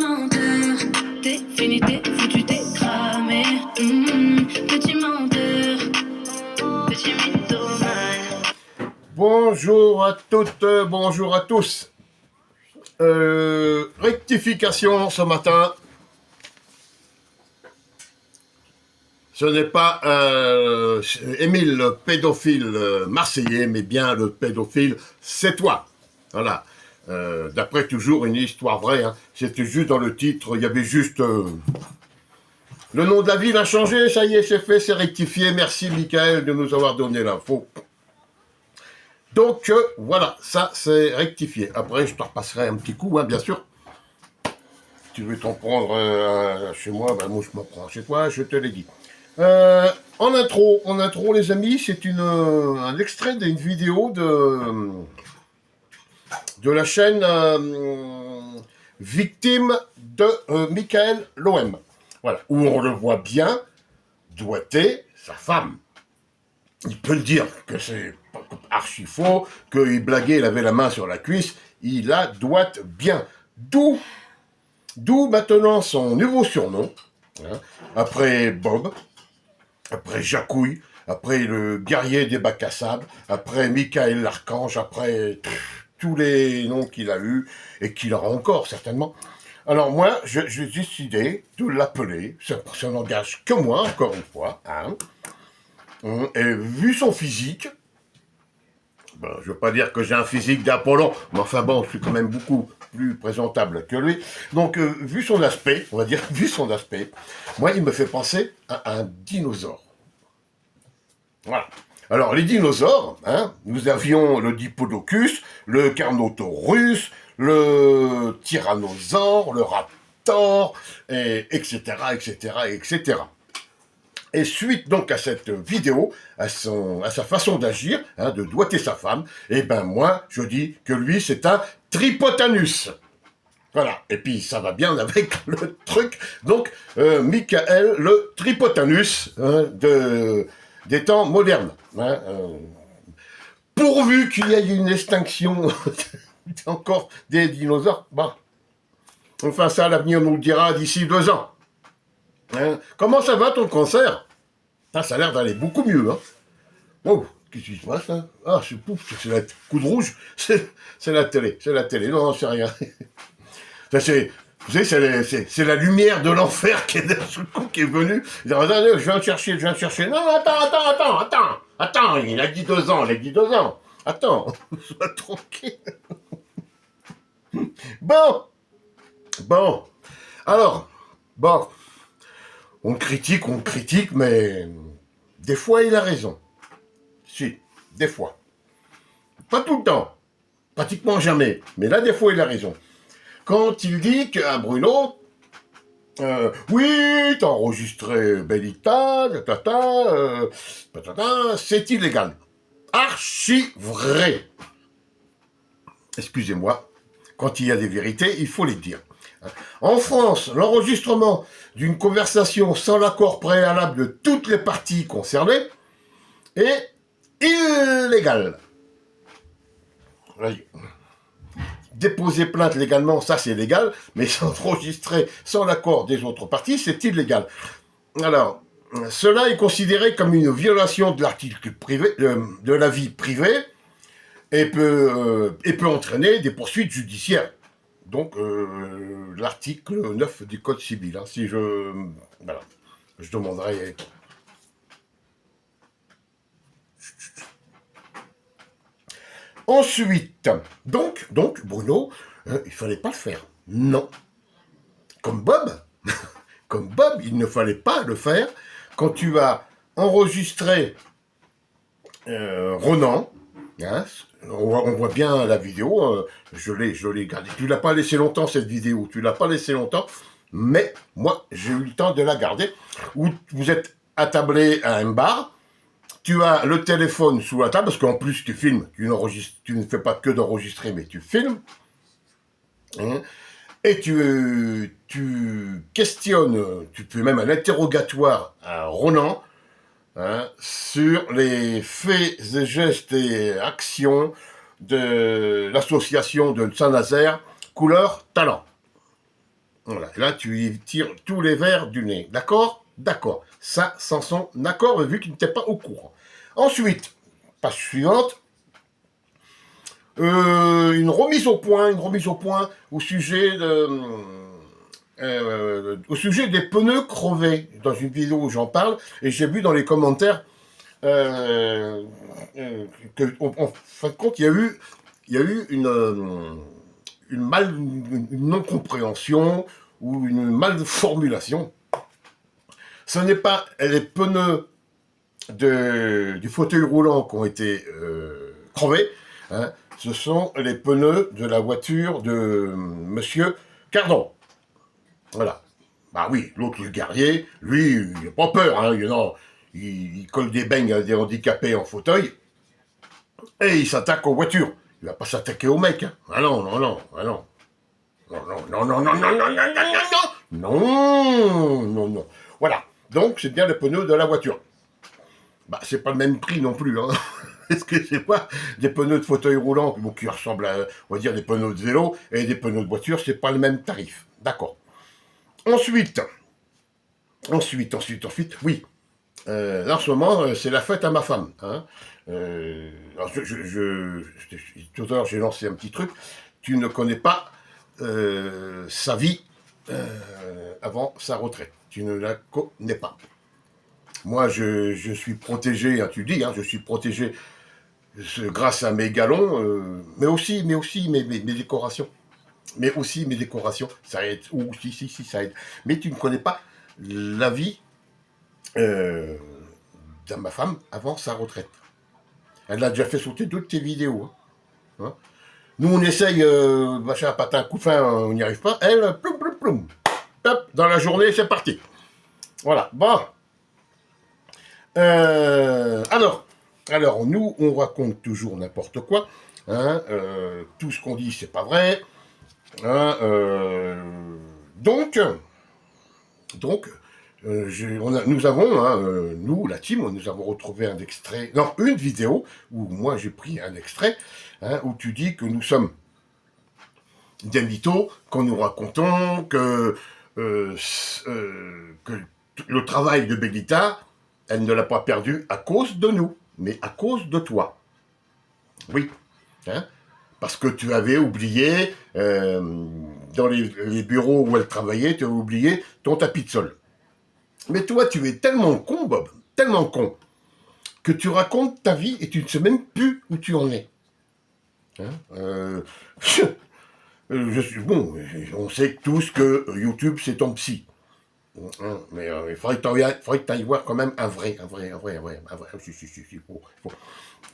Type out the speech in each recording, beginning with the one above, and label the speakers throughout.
Speaker 1: menteur, t'es fini, t'es foutu, t'es cramé. Petit menteur, petit mythomane.
Speaker 2: Bonjour à toutes, bonjour à tous. Rectification ce matin. Ce n'est pas Émile, le pédophile marseillais, mais bien le pédophile, c'est toi. Voilà. D'après toujours une histoire vraie, hein. C'était juste dans le titre, il y avait juste... le nom de la ville a changé, ça y est, c'est fait, c'est rectifié. Merci Michael de nous avoir donné l'info. Donc voilà, ça c'est rectifié. Après, je te repasserai un petit coup, hein, bien sûr. Si tu veux t'en prendre chez moi, ben moi je m'en prends chez toi, je te l'ai dit. En intro, les amis, c'est un extrait d'une vidéo de la chaîne Victime de Michael Lohem. Voilà, où on le voit bien doigter sa femme. Il peut le dire que c'est archi faux, qu'il blaguait, il avait la main sur la cuisse, il la doite bien. D'où maintenant son nouveau surnom, hein, après Bob, après Jacouille, après le guerrier des bacs à sable, après Michael l'Archange, après tous les noms qu'il a eus et qu'il aura encore certainement. Alors moi, j'ai décidé de l'appeler, ça n'engage que moi, encore une fois, hein, et vu son physique, ben, je veux pas dire que j'ai un physique d'Apollon, mais enfin bon, je suis quand même beaucoup plus présentable que lui. Donc, vu son aspect, on va dire, vu son aspect, moi, il me fait penser à un dinosaure. Voilà. Alors, les dinosaures, hein, nous avions le Diplodocus, le Carnotaurus, le Tyrannosaure, le Raptor, et etc., etc., etc. Et suite donc à cette vidéo, à sa façon d'agir, hein, de doigter sa femme, et ben moi, je dis que lui, c'est un tripotanus. Voilà, et puis ça va bien avec le truc. Donc, Michael, le tripotanus hein, des temps modernes. Hein, pourvu qu'il y ait une extinction encore des dinosaures, bah, enfin ça, l'avenir nous le dira d'ici 2 ans. Hein, comment ça va ton cancer? Ah, ça a l'air d'aller beaucoup mieux. Hein. Oh, qu'est-ce qui se passe là? Ah, c'est pouf, c'est la coup de rouge. C'est la télé, c'est la télé. Non, c'est rien. Ça, vous savez, c'est la lumière de l'enfer qui est d'un seul coup qui est venue. Regardez, je viens chercher, je viens chercher. Non, attends, il a dit 2 ans, il a dit 2 ans. Attends, sois tranquille. Bon, alors, bon, on critique, mais des fois il a raison. Si, des fois. Pas tout le temps, pratiquement jamais, mais là des fois il a raison. Quand il dit qu'à Bruno, oui, t'as enregistré Bellita, c'est illégal. Archi vrai. Excusez-moi, quand il y a des vérités, il faut les dire. En France, l'enregistrement d'une conversation sans l'accord préalable de toutes les parties concernées est illégal. Déposer plainte légalement, ça c'est légal, mais s'enregistrer sans l'accord des autres parties, c'est illégal. Alors, cela est considéré comme une violation de l'article privé, de la vie privée, et peut entraîner des poursuites judiciaires. Donc, l'article 9 du Code civil, hein, si je... Voilà, je demanderai... Ensuite, donc Bruno, il fallait pas le faire. Non. Comme Bob, il ne fallait pas le faire quand tu as enregistré Ronan. Hein, on voit bien la vidéo, je l'ai gardée. Tu l'as pas laissé longtemps cette vidéo, mais moi j'ai eu le temps de la garder. Où vous êtes attablé à un bar. Tu as le téléphone sous la table, parce qu'en plus tu filmes, tu ne fais pas que d'enregistrer, mais tu filmes. Hein, et tu questionnes, tu fais même un interrogatoire à Ronan hein, sur les faits et gestes et actions de l'association de Saint-Nazaire, Couleur Talent. Voilà. Et là, tu y tires tous les verres du nez. D'accord? D'accord. Ça, sans son accord, vu qu'il n'était pas au courant. Ensuite, page suivante, une remise au point au sujet des pneus crevés. Dans une vidéo où j'en parle, et j'ai vu dans les commentaires que, en fin de compte, il y a eu une non-compréhension ou une malformulation. Ce n'est pas les pneus du fauteuil roulant qui ont été crevés, hein, ce sont les pneus de la voiture de Monsieur Cardon. Voilà. Bah oui, l'autre, le guerrier, lui, il n'a pas peur, hein, il colle des beignes à des handicapés en fauteuil, et il s'attaque aux voitures. Il va pas s'attaquer aux mecs, hein. Ah non, non, non, ah non. Non, non, non, non, non, non, non, non, non, non, non, non, non. Voilà. Donc, c'est bien le pneu de la voiture. Bah, c'est pas le même prix non plus, hein. Est-ce que c'est pas des pneus de fauteuil roulant qui ressemblent à, on va dire, des pneus de vélo et des pneus de voiture, c'est pas le même tarif. D'accord. Ensuite, oui. Là, en ce moment, c'est la fête à ma femme. Hein. Alors tout à l'heure, j'ai lancé un petit truc. Tu ne connais pas sa vie avant sa retraite. Tu ne la connais pas. Moi, je suis protégé, hein, tu dis, hein, je suis protégé grâce à mes galons, mais aussi mes décorations. Mais aussi mes décorations, ça aide. Ou si, ça aide. Mais tu ne connais pas la vie de ma femme avant sa retraite. Elle a déjà fait sauter toutes tes vidéos. Hein. Hein. Nous, on essaye, machin, patin, couffin, on n'y arrive pas. Elle, ploum, ploum, ploum. Hop, dans la journée, c'est parti. Voilà. Bon. Alors, nous, on raconte toujours n'importe quoi. Hein, tout ce qu'on dit, c'est pas vrai. Hein, donc, nous avons, hein, nous, la team, nous avons retrouvé un extrait, non, une vidéo où moi j'ai pris un extrait, hein, où tu dis que nous sommes des mythos, quand nous racontons que le travail de Bélita, elle ne l'a pas perdu à cause de nous, mais à cause de toi. Oui. Hein, parce que tu avais oublié, dans les bureaux où elle travaillait, tu avais oublié ton tapis de sol. Mais toi, tu es tellement con, Bob, tellement con, que tu racontes ta vie et tu ne sais même plus où tu en es. Hein, je suis bon, on sait tous que YouTube, c'est ton psy. Hein, mais il faudrait que tu ailles voir quand même un vrai. Faut.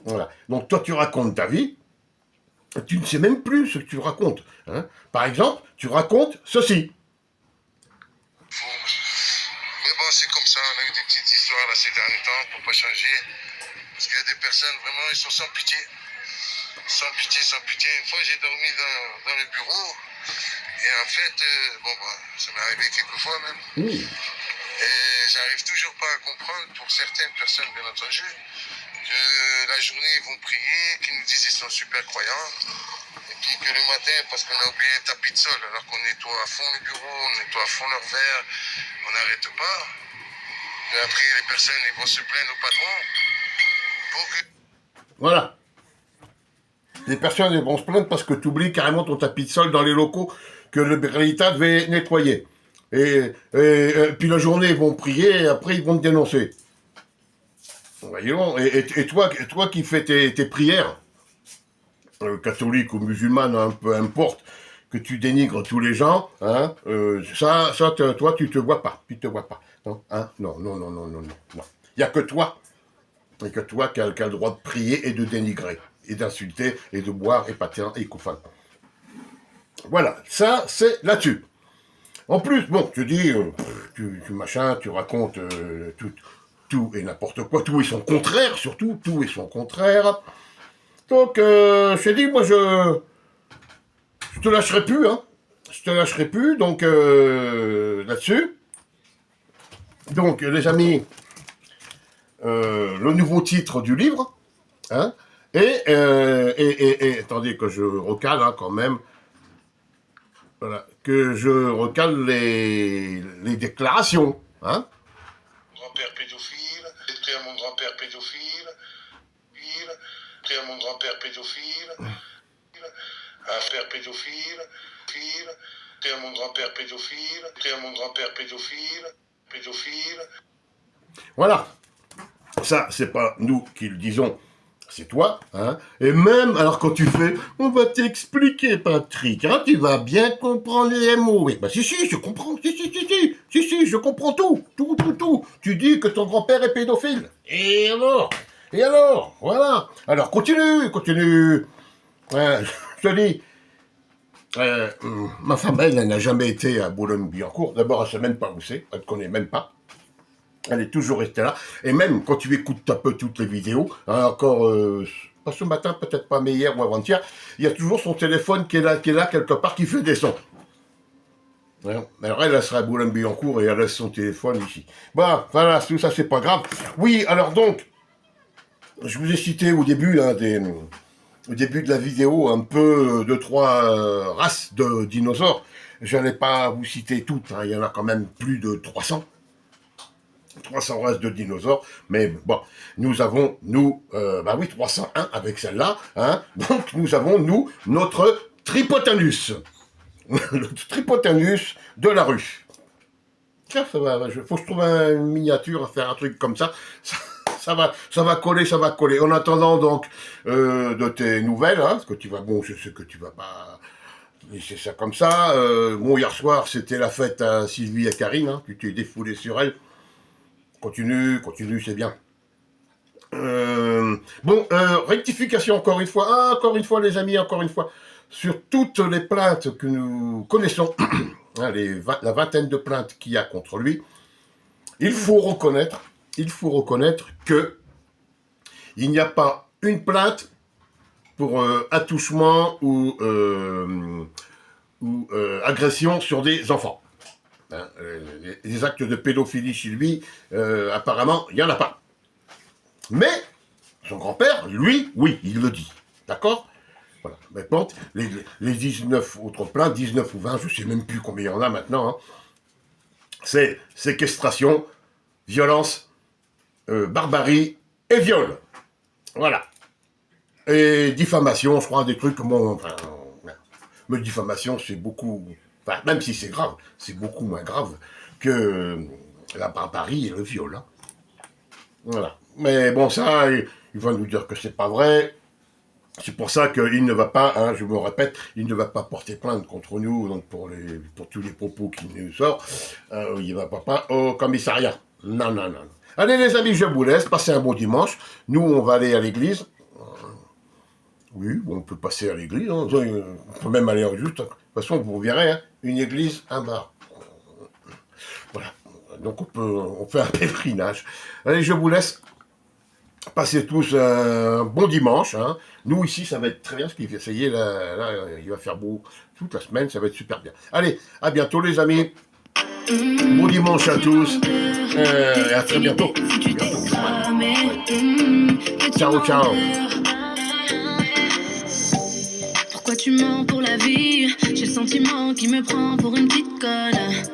Speaker 2: Voilà. Donc toi, tu racontes ta vie, tu ne sais même plus ce que tu racontes. Hein. Par exemple, tu racontes ceci.
Speaker 3: Mais bon, c'est comme ça, on a eu des petites histoires là ces derniers temps pour pas changer. Parce qu'il y a des personnes, vraiment, ils sont sans pitié. Sans pitié, sans pitié. Une fois, j'ai dormi dans le bureau. Et en fait, ça m'est arrivé quelques fois même.
Speaker 2: Oui.
Speaker 3: Et j'arrive toujours pas à comprendre, pour certaines personnes, bien entendu, que la journée, ils vont prier, qu'ils nous disent qu'ils sont super croyants. Et puis que le matin, parce qu'on a oublié un tapis de sol, alors qu'on nettoie à fond le bureau, on nettoie à fond leurs verres, on n'arrête pas. Et après, les personnes, ils vont se plaindre au patron pour que...
Speaker 2: Voilà. Les personnes vont se plaindre parce que tu oublies carrément ton tapis de sol dans les locaux que le Bélita devait nettoyer. Et puis la journée, ils vont prier et après, ils vont te dénoncer. Voyons, et toi qui fais tes prières, catholiques ou musulmanes, hein, peu importe, que tu dénigres tous les gens, hein, toi, tu te vois pas. Tu te vois pas. Non, hein, non. Il n'y a que toi. Et que toi qui as le droit de prier et de dénigrer, et d'insulter, et de boire, et patin, et couffin. Voilà, ça, c'est là-dessus. En plus, bon, tu dis, tu racontes tout et n'importe quoi, tout et son contraire, surtout, tout et son contraire. Donc, je t'ai dit, moi, je te lâcherai plus, hein. Je te lâcherai plus, donc, là-dessus. Donc, les amis, le nouveau titre du livre, hein, et attendez que je recale, hein, quand même. Voilà, que je recale les déclarations, hein.
Speaker 3: Grand-père pédophile, écrit à mon grand-père pédophile, écrit à mon grand-père pédophile, un père pédophile, écrit à mon grand-père pédophile, écrit à mon grand-père pédophile, pédophile.
Speaker 2: Voilà. Ça, c'est pas nous qui le disons, c'est toi, hein. Et même, alors quand tu fais, on va t'expliquer, Patrick, hein, tu vas bien comprendre les mots. Oui, bah si, je comprends, si, je comprends tout. Tu dis que ton grand-père est pédophile. Et alors, voilà. Alors, continue. Ouais, je te dis, ma femme, elle n'a jamais été à Boulogne-Billancourt. D'abord, elle ne sait même pas où c'est, elle ne connaît même pas. Elle est toujours restée là. Et même quand tu écoutes un peu toutes les vidéos, hein, encore, pas ce matin, peut-être pas, mais hier ou avant-hier, il y a toujours son téléphone qui est là quelque part, qui fait des sons. Ouais. Alors elle sera à Boulogne-Billancourt et elle laisse son téléphone ici. Bon, voilà, tout ça, c'est pas grave. Oui, alors donc, je vous ai cité au début, là, au début de la vidéo, un peu 2-3 races de dinosaures. Je n'allais pas vous citer toutes, hein, il y en a quand même plus de 300 races de dinosaures, mais bon, nous avons, 301 avec celle-là, hein, donc nous avons, notre Tripotanus, le Tripotanus de la rue. Tiens, ça va, faut que je trouve une miniature, à faire un truc comme ça, ça va coller. En attendant donc de tes nouvelles, hein, parce que tu vas, bon, je sais que tu vas pas laisser ça comme ça. Bon, hier soir, c'était la fête à Sylvie et Karine, hein, tu t'es défoulé sur elles. Continue, c'est bien. Rectification encore une fois les amis, sur toutes les plaintes que nous connaissons, hein, la vingtaine de plaintes qu'il y a contre lui, il faut reconnaître que il n'y a pas une plainte pour attouchement ou agression sur des enfants. Hein, les actes de pédophilie chez lui, apparemment, il n'y en a pas. Mais son grand-père, lui, oui, il le dit. D'accord ? Voilà. Maintenant, les 19 autres plaintes, 19 ou 20, je ne sais même plus combien il y en a maintenant, hein, c'est séquestration, violence, barbarie et viol. Voilà. Et diffamation, je crois, des trucs, bon, enfin, mais diffamation, c'est beaucoup, enfin, même si c'est grave, c'est beaucoup moins grave que la barbarie et le viol. Hein. Voilà. Mais bon, ça, il va nous dire que c'est pas vrai. C'est pour ça qu'il ne va pas, hein, je me répète, il ne va pas porter plainte contre nous, donc pour tous les propos qu'il nous sort, il ne va pas au commissariat. Non. Allez les amis, je vous laisse, passez un bon dimanche. Nous, on va aller à l'église. Oui, on peut passer à l'église, hein. On peut même aller juste. De toute façon, vous verrez, hein, une église, un bar. Voilà. Donc on fait un pèlerinage. Allez, je vous laisse. Passez tous un bon dimanche. Hein. Nous, ici, ça va être très bien, parce qu'il fait, ça y est, là, il va faire beau toute la semaine, ça va être super bien. Allez, à bientôt les amis. Bon dimanche à tous. Et à très bientôt. Ciao.
Speaker 1: Pourquoi tu mens pour la vie? J'ai le sentiment qui me prend pour une petite conne.